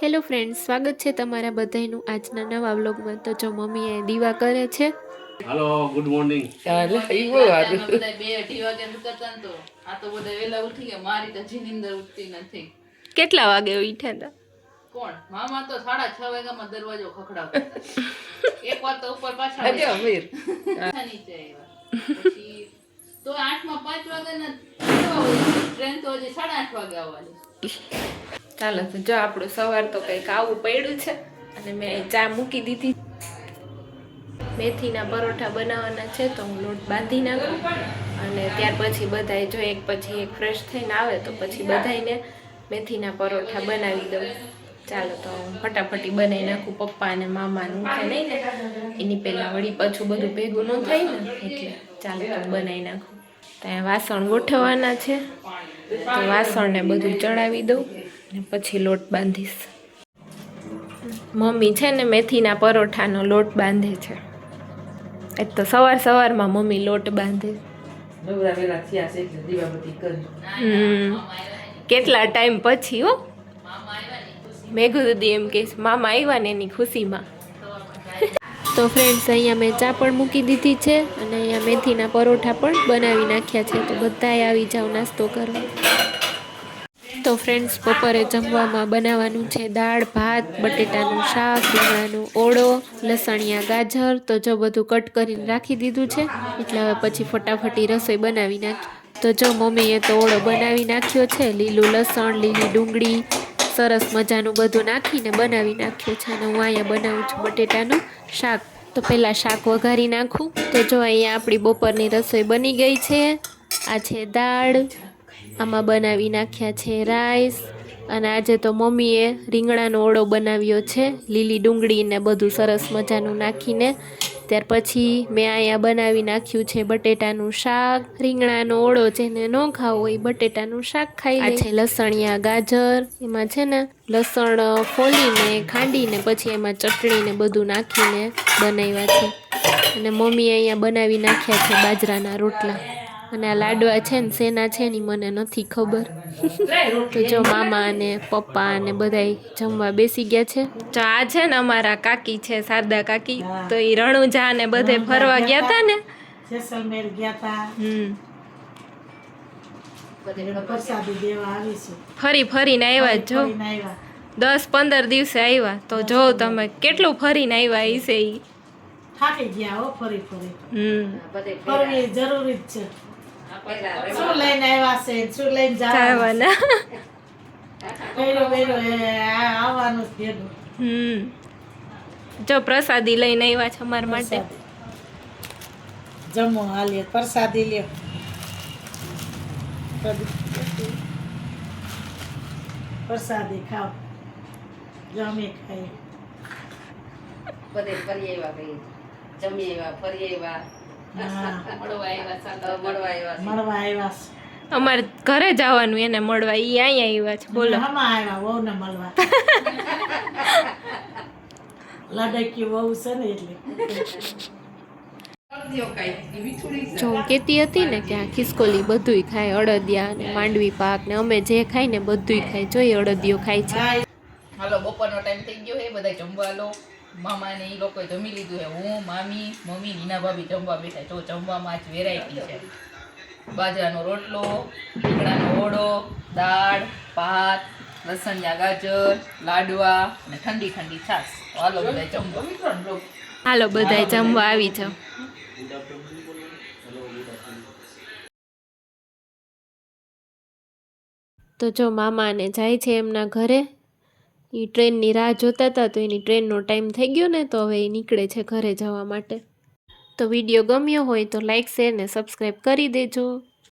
Hello friends, સ્વાગત છે તમારા બધાનું આજના નવા વ્લોગમાં। તો જો મમ્મી એ દીવા કરે છે। हेलो गुड मॉर्निंग ચાલે ઈ બહુ સારું બધા 2-2:30 વાગે ઉતરતા ને તો આ તો બધા વેલા ઉઠી ગયા મારી તો જીનિંદર ઉઠતી નથી। કેટલા વાગે ઉઠ્યા હતા? કોણ મામા તો 6:30 વાગ્યામાં દરવાજો ખખડાવતા એક વાર તો ઉપર પાછા અરે અમીર નીચે આવ્યા પછી તો 8 માં 5 વાગ્યાના ટ્રેન તો હજી 8:30 વાગે આવવાની। ચાલો તો જો આપણું સવાર તો કંઈક આવું પડ્યું છે અને મેં ચા મૂકી દીધી। મેથીના પરોઠા બનાવવાના છે તો હું લોટ બાંધી નાખું અને ત્યાર પછી બધાય જો એક પછી એક ફ્રેશ થઈને આવે તો પછી બધાયને મેથીના પરોઠા બનાવી દઉં। ચાલો તો હું ફટાફટી બનાવી નાખું। પપ્પા અને મામાનું ઉઠે નહીં ને એની પહેલાં વળી પાછું બધું ભેગું ન થાય ને એટલે ચાલો તો બનાવી નાખું। ત્યાં વાસણ ગોઠવવાના છે તો વાસણને બધું ચડાવી દઉં ને પછી લોટ બાંધીશ। મમ્મી છે ને મેથીના પરોઠાનો લોટ બાંધે છે। એક તો સવાર સવારમાં મમ્મી લોટ બાંધે। નવરા વેલા થયા છે એટલે દીવાબત્તી કરી કેટલા ટાઈમ પછી હો મેઘુદી એમ કે મામા આવ્યા ને એની ખુશીમાં। તો ફ્રેન્ડ્સ અહીંયા મેં ચા પણ મૂકી દીધી છે અને અહીંયા મેથીના પરોઠા પણ બનાવી નાખ્યા છે તો બધાએ આવી જાવ નાસ્તો કરવા। તો ફ્રેન્ડ્સ બપોરે જમવામાં બનાવવાનું છે દાળ ભાત બટેટાનું શાક રીંગણાનો ઓળો લસણિયા ગાજર। તો જો બધું કટ કરીને રાખી દીધું છે એટલે હવે પછી ફટાફટી રસોઈ બનાવી નાખી। તો જો મમ્મીએ તો ઓળો બનાવી નાખ્યો છે લીલું લસણ લીલી ડુંગળી સરસ મજાનું બધું નાખીને બનાવી નાખ્યું છે અને હું અહીંયા બનાવું છું બટેટાનું શાક। તો પહેલાં શાક વઘારી નાખું। તો જો અહીંયા આપણી બપોરની રસોઈ બની ગઈ છે। આ છે દાળ આમાં બનાવી નાખ્યા છે રાઈસ અને આજે તો મમ્મીએ રીંગણાનો ઓળો બનાવ્યો છે લીલી ડુંગળીને બધું સરસ મજાનું નાખીને। ત્યાર પછી મેં અહીંયા બનાવી નાખ્યું છે બટેટાનું શાક। રીંગણાનો ઓળો જેને ન ખાવો હોય બટેટાનું શાક ખાઈ લે। આ છે લસણિયા ગાજર એમાં છે ને લસણ ફોલીને ખાંડીને પછી એમાં ચટણીને બધું નાખીને બનાવ્યા છે અને મમ્મીએ અહીંયા બનાવી નાખ્યા છે બાજરાના રોટલા અને આ લાડવા છે ને શેના છે ને મને નથી ખબર। તો જો મામા અને પપ્પા અને બધાય જમવા બેસી ગયા છે। તો આ છે ને અમારા કાકી છે શારદા કાકી તો એ રણુજા ને બધે ફરવા ગયા હતા ને જેસલમેર ગયા હતા પ્રસાદી દેવા આવી છે ફરી ફરીને આવ્યા જો ફરીને આવ્યા 10-15 દિવસે આવ્યા તો જો તમે કેટલું ફરીને આવ્યા હશે ઈ થાકી ગયા હો ફરી ફરવી જરૂરી જ છે। શું લઈને આવ્યા છે શું લઈને જવાના આવવાનું જ ભેગું જો પ્રસાદી લઈને આવ્યા છે અમારા માટે। જમો હાલીએ પ્રસાદી લ્યો પ્રસાદી ખાઓ જમી ખાઈએ બધે ફરી આવ્યા ભાઈ જમી આવ્યા ફરી આવ્યા મળવા આવ્યા અમારે ઘરે જવાનું એને મળવા ઈ અહીંયા આવ્યા છે બોલો હમા આવ્યા વહુ ને મળવા લડકી વહુ છે ને એટલે જો હું કહેતી હતી ને કે આ ખિસકોલી બધુંય ખાય અડદિયા ને માંડવી પાક ને અમે જે ખાય ને બધુંય ખાય જોઈએ અડદિયો ખાય છે। હાલો બપોરનો ટાઈમ થઈ ગયો હે બધા જમવા લો મામા ને ઈ લોકો જમી લીધું હે હું મામી મમ્મી નીના ભાભી જમવા બેઠા જો જમવામાં આજ વેરાયટી છે બાજરાનો રોટલો રીંગણાનો ઓળો દાળ ભાત લસણિયા ગાજર લાડવા અને ઠંડી ઠંડી છાશ। હાલો બધા જમવા હાલો બધાય જમવા આવી જાવ। તો જો મામા ને જાય છે એમના ઘરે એ ટ્રેનની રાહ જોતા હતા તો એની ટ્રેનનો ટાઈમ થઈ ગયો ને તો હવે એ નીકળે છે ઘરે જવા માટે। તો વિડીયો ગમ્યો હોય તો લાઈક શેર ને સબસ્ક્રાઈબ કરી દેજો।